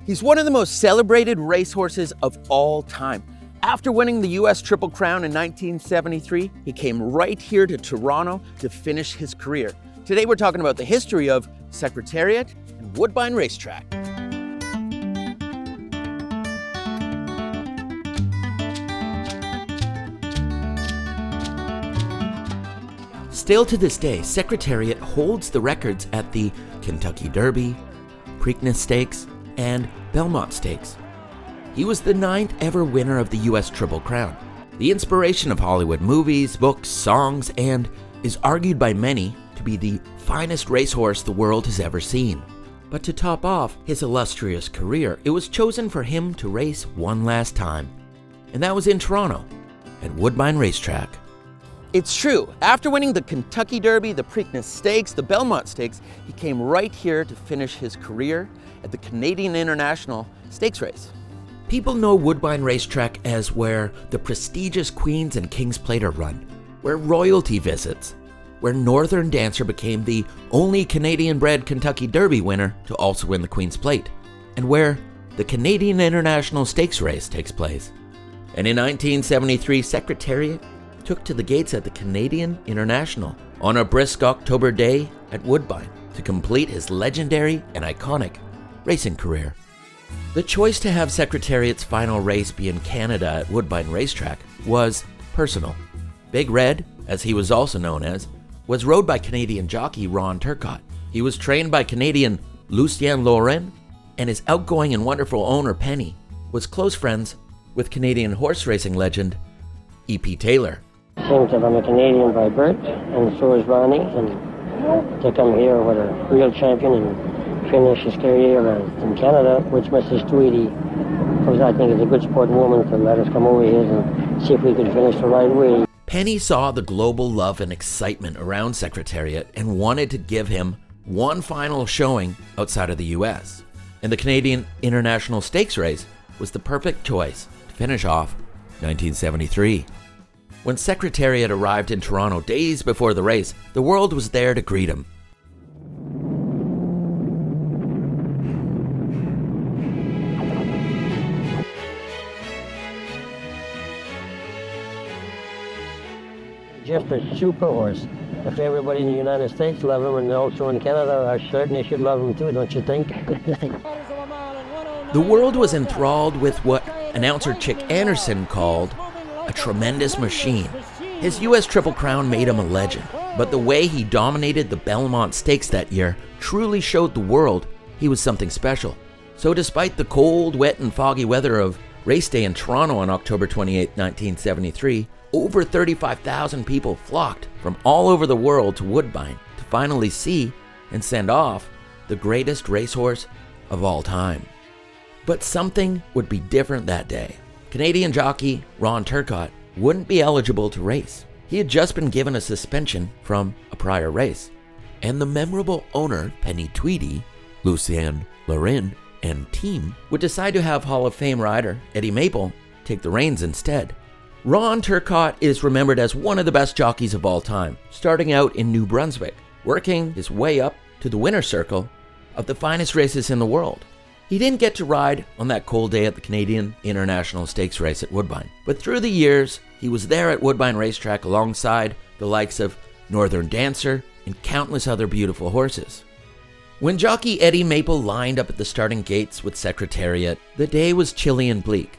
He's one of the most celebrated racehorses of all time. After winning the US Triple Crown in 1973, he came right here to Toronto to finish his career. Today we're talking about the history of Secretariat and Woodbine Racetrack. Still to this day, Secretariat holds the records at the Kentucky Derby, Preakness Stakes, and Belmont Stakes. He was the 9th ever winner of the US Triple Crown, the inspiration of Hollywood movies, books, songs, and is argued by many to be the finest racehorse the world has ever seen. But to top off his illustrious career, it was chosen for him to race one last time, and that was in Toronto at Woodbine Racetrack. It's true, after winning the Kentucky Derby, the Preakness Stakes, the Belmont Stakes, he came right here to finish his career at the Canadian International Stakes race. People know Woodbine Racetrack as where the prestigious Queen's and King's Plate are run, where royalty visits, where Northern Dancer became the only Canadian-bred Kentucky Derby winner to also win the Queen's Plate, and where the Canadian International Stakes race takes place. And in 1973, Secretariat took to the gates at the Canadian International on a brisk October day at Woodbine to complete his legendary and iconic racing career. The choice to have Secretariat's final race be in Canada at Woodbine Racetrack was personal. Big Red, as he was also known as, was rode by Canadian jockey Ron Turcotte. He was trained by Canadian Lucien Laurin, and his outgoing and wonderful owner Penny was close friends with Canadian horse racing legend E.P. Taylor. Seems that I'm a Canadian by birth, and so is Ronnie, and to come here with a real champion and finish his career in Canada, which Mrs. Tweedy, because I think it's a good sporting woman to let us come over here and see if we could finish the right way. Penny saw the global love and excitement around Secretariat and wanted to give him one final showing outside of the US. And the Canadian International Stakes race was the perfect choice to finish off 1973. When Secretariat arrived in Toronto days before the race, the world was there to greet him. Just a super horse. If everybody in the United States love him, and also in Canada, I certainly should love him too, don't you think? The world was enthralled with what announcer Chick Anderson called a tremendous machine. His US Triple Crown made him a legend, but the way he dominated the Belmont Stakes that year truly showed the world he was something special. So despite the cold, wet, and foggy weather of race day in Toronto on October 28, 1973, over 35,000 people flocked from all over the world to Woodbine to finally see and send off the greatest racehorse of all time. But something would be different that day. Canadian jockey Ron Turcotte wouldn't be eligible to race. He had just been given a suspension from a prior race. And the memorable owner, Penny Tweedy, Lucien Laurin, and team would decide to have Hall of Fame rider Eddie Maple take the reins instead. Ron Turcotte is remembered as one of the best jockeys of all time, starting out in New Brunswick, working his way up to the winner's circle of the finest races in the world. He didn't get to ride on that cold day at the Canadian International Stakes race at Woodbine, but through the years, he was there at Woodbine Racetrack alongside the likes of Northern Dancer and countless other beautiful horses. When jockey Eddie Maple lined up at the starting gates with Secretariat, the day was chilly and bleak,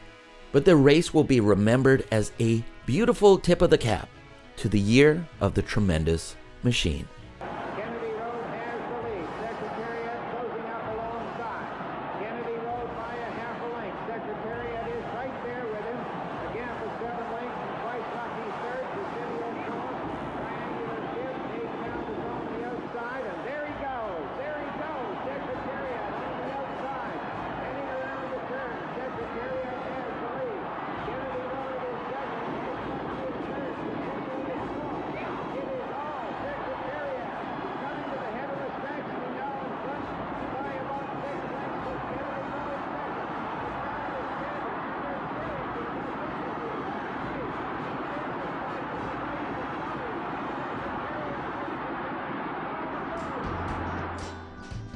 but the race will be remembered as a beautiful tip of the cap to the year of the tremendous machine. Kennedy Road has the lead. Secretariat closing up alongside. Kennedy Road by a half a length. Secretariat is right there with him. Again for 7 lengths. And twice lucky third. Presidio Cross. Triangular shift. Eight pound is on the outside. And there he goes. There he goes. Secretariat on the outside. Heading around the turn. Secretariat has the lead. Kennedy Road is second. It is all Secretariat. Coming to the head of the section now in front by about 6 lengths of Kennedy Road second.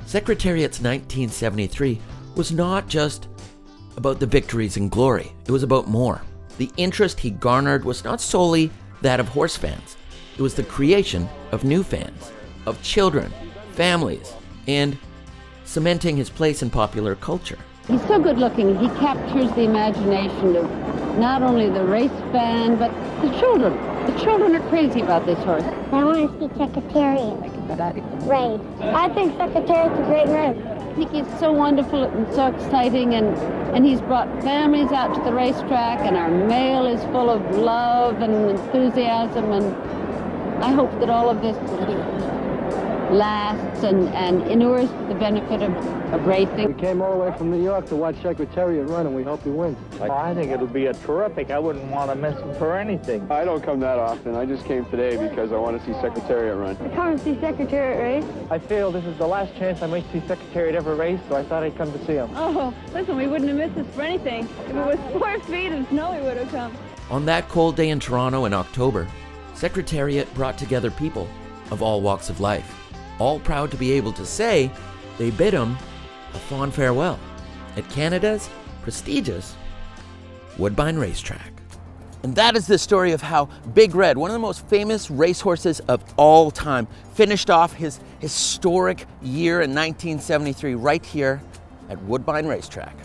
Secretariat's 1973 was not just about the victories and glory. It was about more. The interest he garnered was not solely that of horse fans. It was the creation of new fans, of children, families, and cementing his place in popular culture. He's so good looking. He captures the imagination of not only the race fan, but the children. The children are crazy about this horse. I want to see Secretariat. Race. I think Secretariat's a great race. I think he's so wonderful and so exciting, and he's brought families out to the racetrack, and our mail is full of love and enthusiasm, and I hope that all of this lasts and inures to the benefit of racing. We came all the way from New York to watch Secretariat run, and we hope he wins. I think it'll be a terrific. I wouldn't want to miss him for anything. I don't come that often. I just came today because I want to see Secretariat run. I come and see Secretariat race. I feel this is the last chance I might see Secretariat ever race, so I thought I'd come to see him. Oh, listen, we wouldn't have missed this for anything. If it was 4 feet of snow, we would have come. On that cold day in Toronto in October, Secretariat brought together people of all walks of life, all proud to be able to say they bid him a fond farewell at Canada's prestigious Woodbine Racetrack. And that is the story of how Big Red, one of the most famous racehorses of all time, finished off his historic year in 1973 right here at Woodbine Racetrack.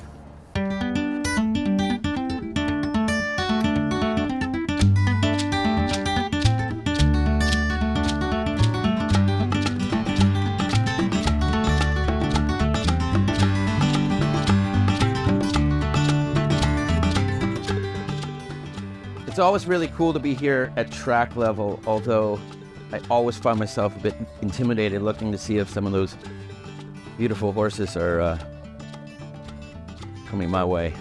It's always really cool to be here at track level, although I always find myself a bit intimidated looking to see if some of those beautiful horses are coming my way.